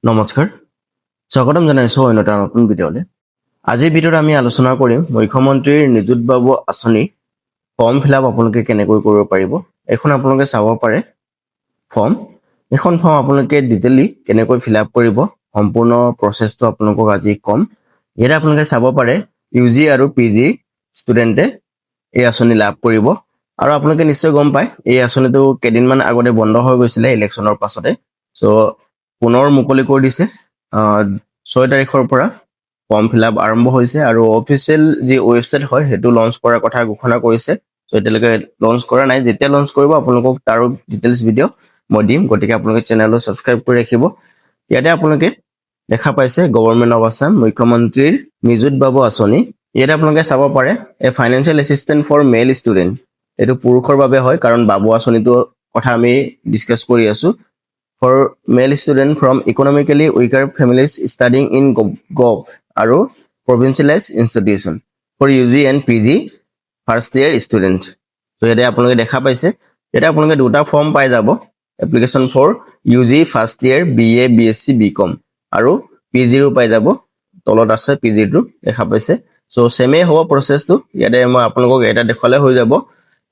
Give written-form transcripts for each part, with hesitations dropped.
নমস্কাৰ স্বাগতম জনাইছোঁ অন্য এটা নতুন ভিডিঅ'লৈ আজিৰ ভিডিঅ'ত আমি আলোচনা কৰিম মুখ্যমন্ত্ৰীৰ নিযুত বাবু আঁচনি ফৰ্ম ফিলআপ আপোনালোকে কেনেকৈ কৰিব পাৰিব এখন আপোনালোকে চাব পাৰে ফৰ্ম এখন ফৰ্ম আপোনালোকে ডিটেইলি কেনেকৈ ফিলআপ কৰিব সম্পূৰ্ণ প্ৰচেছটো আপোনালোকক আজি কম ইয়াত আপোনালোকে চাব পাৰে ইউজি আৰু পিজি ষ্টুডেণ্টে এই আঁচনি লাভ কৰিব আৰু আপোনালোকে নিশ্চয় গম পায় এই আঁচনিটো কেইদিনমান আগতে বন্ধ হৈ গৈছিলে ইলেকশ্যনৰ পাছতে সো পুনৰ মুকলি কৰি দিছে 6 তাৰিখৰ পৰা ফৰ্ম ফিলআপ আৰম্ভ হৈছে আৰু অফিচিয়েল যি ৱেবছাইট হয় হেতু লঞ্চ কৰাৰ কথা ঘোষণা কৰিছে সো এতিয়ালৈকে লঞ্চ কৰা নাই যেতিয়া লঞ্চ কৰিব আপোনালোকক তাৰ ডিটেইলছ ভিডিও মই দিম গতিকে আপোনালোকে চেনেলটো সাবস্ক্ৰাইব কৰি ৰাখিব ইয়াতে আপোনালোকে দেখা পাইছে গভৰ্ণমেণ্ট অফ আসাম মুখ্যমন্ত্ৰীৰ নিযুত বাবু আঁচনি ইয়াতে আপোনালোকে চাব পাৰে a financial assistant for male student এটো পুৰুষৰ বাবে হয় কাৰণ বাবু আঁচনিটো কথা আমি ডিসকাস কৰি আছো for male student from economically weaker families studying in gov আৰু provincialized institution for UG and PG first year student তো ইয়াতে আপোনালোকে দেখা পাইছে এটা আপোনালোকে দুটা ফৰ্ম পাই যাব application for UG first year BA BSc BCom আৰু PG ৰো পাই যাব তলত আছে PG টো দেখা পাইছে সো সেমে হ'ব প্ৰসেছটো ইয়াতে মই আপোনালোকক এটা দেখালে হৈ যাব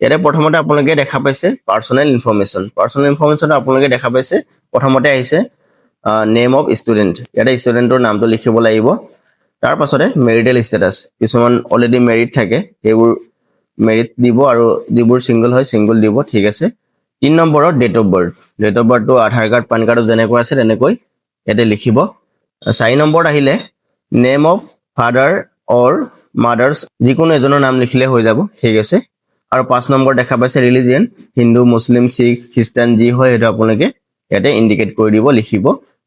ইয়াতে প্ৰথমতে আপোনালোকে দেখা পাইছে পাৰ্সোনাল ইনফৰমেশন আপোনালোকে দেখা পাইছে প্ৰথমতে আহিছে নেম অফ ষ্টুডেণ্ট ইয়াতে ষ্টুডেণ্টৰ নামটো লিখিব লাগিব তাৰ পাছতে মেৰিটেল ষ্টেটাস কিছুমান অলৰেডি মেৰিড থাকে সেইবোৰ মেৰিট দিব আৰু যিবোৰ সিঙ্গল হয় সিঙ্গল দিব ঠিক আছে 3 নম্বৰত ডেট অফ বাৰ্থটো আধাৰ কাৰ্ড পান কাৰ্ড যেনেকৈ আছে তেনেকৈ ইয়াতে লিখিব 4 নম্বৰত আহিলে name of father or mother's যিকোনো এজনৰ নাম লিখিলে হৈ যাব ঠিক আছে আৰু 5 নম্বৰ দেখা পাইছে ৰিলিজিয়ন হিন্দু মুসলিম শিখ খ্ৰীষ্টান যি হয় এটা আপোনালোকে ইয়াতে ইন্ডিকেট কৰি দিব লিখিব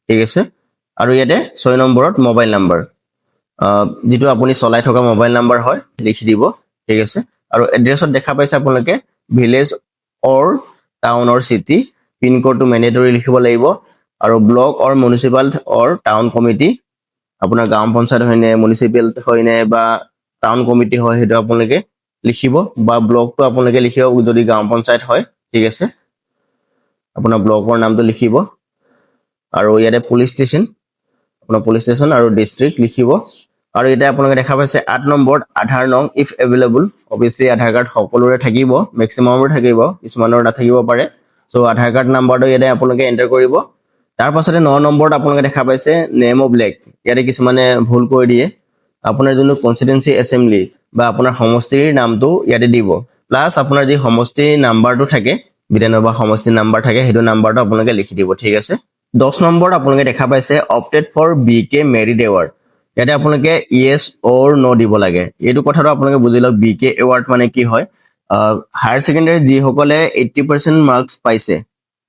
ঠিক আছে আৰু ইয়াতে 6 নম্বৰত মোবাইল নাম্বাৰ যেটো আপুনি চলাই থকা মোবাইল নাম্বাৰ হয় লিখি দিব ঠিক আছে আৰু এড্ৰেছত দেখা পাইছে আপোনালোকে ভিলেজ অৰ টাউন অৰ সিটি পিন কোডটো ম্যান্ডেটৰি লিখিব লাগিব আৰু ব্লক অৰ মিউনিসিপাল অৰ টাউন কমিটি আপোনাৰ গাঁও পঞ্চায়ত হয়নে মিউনিসিপাল হয়নে বা টাউন কমিটি হয় হেতু আপোনালোকে লিখিব বা ব্লকটো আপোনালোকে লিখিব যদি গাঁও পঞ্চায়ত হয় ঠিক আছে আপোনাৰ ব্লকৰ নামটো লিখিব আৰু ইয়াতে পুলিশ ষ্টেচন আৰু ডিস্ট্ৰিক্ট লিখিব আৰু এটা আপোনালোকে দেখা পাইছে 8 নম্বৰত আধাৰ নং if available obviously Aadhaar card সকলোৰে থাকিব ম্যাক্সিমামৰ থাকিব কিছুমানৰ নাথাকিব পাৰে সো আধাৰ কাৰ্ড নাম্বাৰটো ইয়াতে আপোনালোকে এন্টাৰ কৰিব তাৰ পাছতে 9 নম্বৰত আপোনালোকে দেখা পাইছে নেম অফ ব্লেক ইয়াতে কিছুমানে ভুল কৰি দিয়ে আপোনাৰ যোনটো কনস্টিটুৱেন্সি এছেম্বলি বা আপোনাৰ সমষ্টিৰ নামটো ইয়াতে দিব প্লাস আপোনাৰ যি সমষ্টিৰ নাম্বাৰটো থাকে বিধানসভা সমষ্টিৰ নাম্বাৰ থাকে হেতু নাম্বাৰটো আপোনালোকে লিখি দিব ঠিক আছে 10 নম্বৰত আপোনালোকে দেখা পাইছে অপটেড ফৰ বিকে মেৰিট এৱাৰ্ড ইয়াতে আপোনালোকে ইয়েস অৰ নো দিব লাগে এইটো কথাটো আপোনালোকে বুজি লওক বিকে এৱাৰ্ড মানে কি হয় হায়াৰ সেকেন্ডাৰী যি সকলে 80% মাৰ্কস পাইছে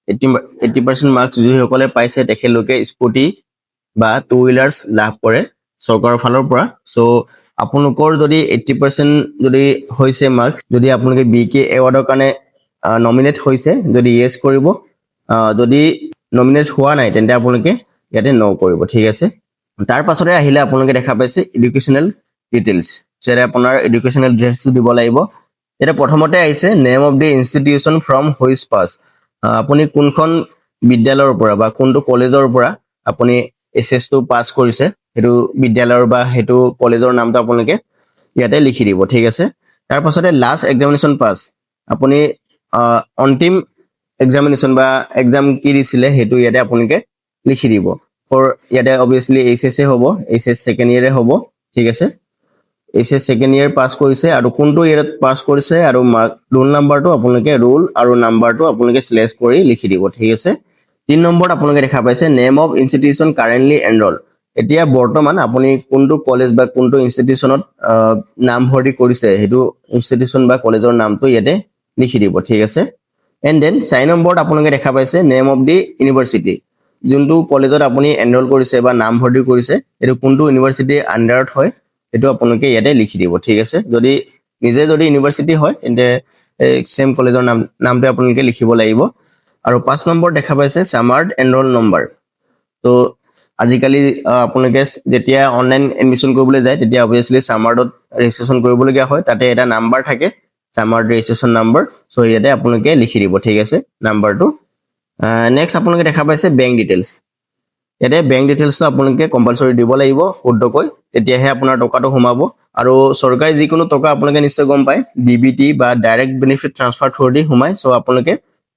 80% মাৰ্কস যি সকলে পাইছে তেখেতলোকে স্কুটি বা টু হুইলাৰ্স লাভ কৰে চৰকাৰৰ ফালৰ পৰা সো আপোনালোকৰ যদি 80% যদি হৈছে মাৰ্কস যদি আপোনালোকে বিকে এৱাৰ্ডৰ কাৰণে নমিনেট হৈছে যদি ইয়েস কৰিব যদি নমিনেট হোৱা নাই তেন্তে আপোনালোকে ইয়াতে নো কৰিব ঠিক আছে তাৰ পাছতে আহিলে আপোনালোকে দেখা পাইছে এডুকেশনাল ডিটেইলছ যেনে আপোনাৰ এডুকেশনাল ডিটেইলছটো দিব লাগিব এটা প্ৰথমতে আহিছে name of the institution from which pass আপুনি কোনখন বিদ্যালয়ৰ পৰা বা কোনটো কলেজৰ পৰা আপুনি এসএস টো পাস কৰিছে হেতু বিদ্যালয়ৰ বা হেতু কলেজৰ নামটো আপোনালোকে ইয়াতে লিখি দিব ঠিক আছে তাৰ পাছতে লাষ্ট এক্সামিনেশন পাস আপুনি অন্তিম এক্সামিনেশন বা এক্সাম কি দিছিলে হেতু ইয়াতে আপোনালোকে লিখি দিব ফৰ ইয়াতে অবিয়াসলি এইচএস এ হ'ব এইচএস সেকেন্ড ইয়াৰে হ'ব ঠিক আছে এইচএস সেকেন্ড ইয়াৰ পাস কৰিছে আৰু কোনটো ইয়াৰত পাস কৰিছে আৰু ৰোল নাম্বাৰটো আপোনালোকে ৰোল আৰু নাম্বাৰটো আপোনালোকে স্লেশ কৰি লিখি দিব ঠিক আছে 3 নম্বৰত আপোনালোকে দেখা পাইছে নেম অফ ইনষ্টিটিউচন কাৰেন্টলি এনৰোল এতিয়া বৰ্তমান আপুনি কোনটো কলেজ বা কোনটো ইনষ্টিটিউচনত নাম ভৰ্তি কৰিছে হেতু ইনষ্টিটিউচন বা কলেজৰ নামটো ইয়াতে লিখি দিব ঠিক আছে এন্ড দেন 4 নম্বৰত আপোনালোকে দেখা পাইছে নেম অফ দি ইউনিভাৰ্সিটি যোনটো কলেজত আপুনি এনৰোল কৰিছে বা নাম ভৰ্তি কৰিছে এটো কোনটো ইউনিভাৰ্সিটিৰ আন্ডাৰত হয় এটো আপোনালোকে ইয়াতে লিখি দিব ঠিক আছে যদি নিজে যদি ইউনিভাৰ্সিটি হয় তেন্তে সেম কলেজৰ নামটো আপোনালোকে লিখিব লাগিব আৰু 5 নম্বৰ দেখা পাইছে সামাৰ্ড এনৰোল নম্বৰ তো আজিকালি আপোনালোকে যেতিয়া অনলাইন এডমিশন কৰিবলৈ যায় তেতিয়া অবিয়াসলি সামাৰ্ডত ৰেজিষ্ট্ৰেচন কৰিবলগীয়া হয় তাতে এটা নাম্বাৰ থাকে সামাৰ্ড ৰেজিষ্ট্ৰেচন নম্বৰ সো ইয়াতে আপোনালোকে লিখি দিব ঠিক আছে নাম্বাৰটো নেক্সট আপোনালোকে দেখা পাইছে বেংক ডিটেইলছ ইয়াতে বেংক ডিটেইলছটো আপোনালোকে কম্পালসৰি দিব লাগিব শুদ্ধকৈ, তেতিয়াহে আপোনাৰ টকাটো সোমাব। আৰু চৰকাৰী যিকোনো টকা আপোনালোকে নিশ্চয় গম পায় ডিবিটি বা ডাইৰেক্ট বেনিফিট ট্ৰান্সফাৰ থ্ৰুদি সোমায়। চ' আপোনালোকে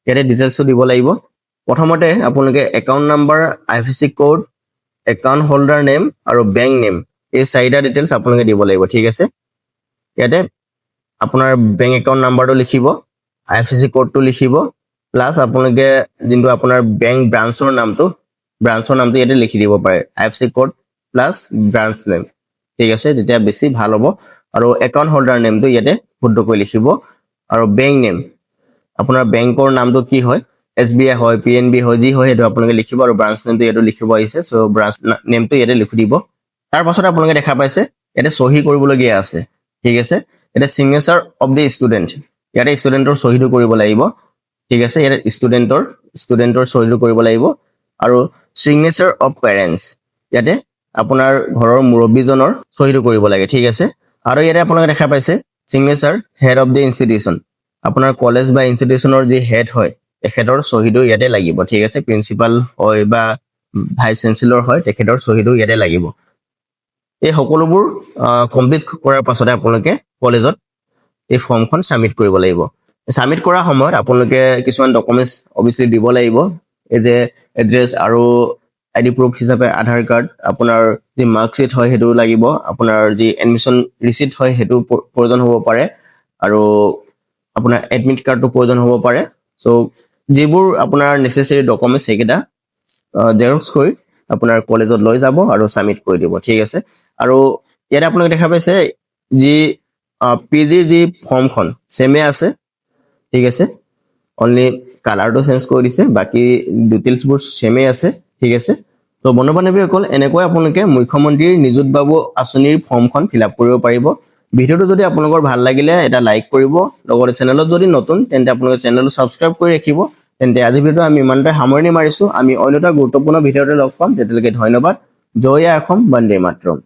ইয়াতে ডিটেইলছটো দিব লাগিব। প্ৰথমতে আপোনালোকে account number, IFSC code, account holder name আৰু বেংক নেম, এই 4টা ডিটেইলছ আপোনালোকে দিব লাগিব। ঠিক আছে, ইয়াতে আপোনাৰ বেংক একাউণ্ট নাম্বাৰটো লিখিব, আইএফএছচি কোডটো লিখিব, প্লাছ আপোনালোকে যোনটো আপোনাৰ বেংক ব্ৰাঞ্চৰ নামটো ইয়াতে লিখি দিব পাৰে, IFSC code plus branch name. ঠিক আছে, তেতিয়া বেছি ভাল হ'ব। আৰু একাউণ্ট হোল্ডাৰ নেমটো ইয়াতে শুদ্ধকৈ লিখিব। আৰু বেংক নেম, আপোনাৰ বেংকৰ নামটো কি হয়, SBI হয়, PNB হয়, যি হয় সেইটো আপোনালোকে লিখিব। আৰু ব্ৰাঞ্চ নেমটো ইয়াতে লিখিব আহিছে, চ' ব্ৰাঞ্চ নেমটো ইয়াতে লিখি দিব। তাৰ পাছত আপোনালোকে দেখা পাইছে ইয়াতে চহী কৰিবলগীয়া আছে। ঠিক আছে, ইয়াতে চিগনেচাৰ অফ দি ষ্টুডেণ্ট, ইয়াতে ষ্টুডেণ্টৰ চহীটো কৰিব লাগিব। ঠিক আছে, ইয়াতে ষ্টুডেণ্টৰ চহীটো কৰিব লাগিব। আৰু চিগনেচাৰ অফ পেৰেণ্টছ, ইয়াতে আপোনাৰ ঘৰৰ মুৰব্বীজনৰ চহীটো কৰিব লাগে। ঠিক আছে, আৰু ইয়াতে আপোনালোকে দেখা পাইছে signature head of the institution, আপোনাৰ কলেজ বা ইনষ্টিটিউশ্যনৰ যি হেড হয় তেখেতৰ চহীটো ইয়াতে লাগিব। ঠিক আছে, প্ৰিন্সিপাল হয় বা ভাইচ চেঞ্চেলৰ হয় তেখেতৰ চহীটো ইয়াতে লাগিব। এই সকলোবোৰ কমপ্লিট কৰাৰ পাছতে আপোনালোকে কলেজত এই ফৰ্মখন ছাবমিট কৰিব লাগিব। ছাবমিট কৰাৰ সময়ত আপোনালোকে কিছুমান ডকুমেণ্টছ অবভিয়াছলি দিব লাগিব, এই যে এড্ৰেছ আৰু ID প্ৰুফ হিচাপে আধাৰ কাৰ্ড, আপোনাৰ যি মাৰ্কশ্বিট হয় সেইটো লাগিব, আপোনাৰ যি এডমিশ্যন ৰিচিপ্ট হয় সেইটো প্ৰয়োজন হ'ব পাৰে, আৰু আপোনাৰ এডমিট কাৰ্ডটো প্ৰয়োজন হ'ব পাৰে। চ' যিবোৰ আপোনাৰ নেচেচেৰী ডকুমেণ্টছ সেইকেইটা জেৰক্স কৰি আপোনাৰ কলেজত লৈ যাব আৰু ছাবমিট কৰি দিব। ঠিক আছে, আৰু ইয়াতে আপোনালোকে দেখা পাইছে যি PGৰ যি ফৰ্মখন ছেমে আছে। ঠিক আছে, অনলি কালাৰটো চেঞ্জ কৰি দিছে, বাকী ডিটেইলছবোৰ ছেমেই আছে। ঠিক আছে, তো বন্ধু বান্ধৱীসকল, এনেকৈ আপোনালোকে মুখ্যমন্ত্ৰীৰ নিযুত বাবু আঁচনিৰ ফৰ্মখন ফিল আপ কৰিব পাৰিব। ভিডিঅ'টো যদি আপোনালোকৰ ভাল লাগিলে এটা লাইক কৰিব, লগতে চেনেলত যদি নতুন তেন্তে আপোনালোকে চেনেলটো ছাবস্ক্ৰাইব কৰি ৰাখিব। তেন্তে আজি ভিডিঅ'টো আমি ইমানতে সামৰণি মাৰিছোঁ। আমি অন্য এটা গুৰুত্বপূৰ্ণ ভিডিঅ'তে লগ পাম, তেতিয়ালৈকে ধন্যবাদ। জয় অসম, বন্দে মাতৰম।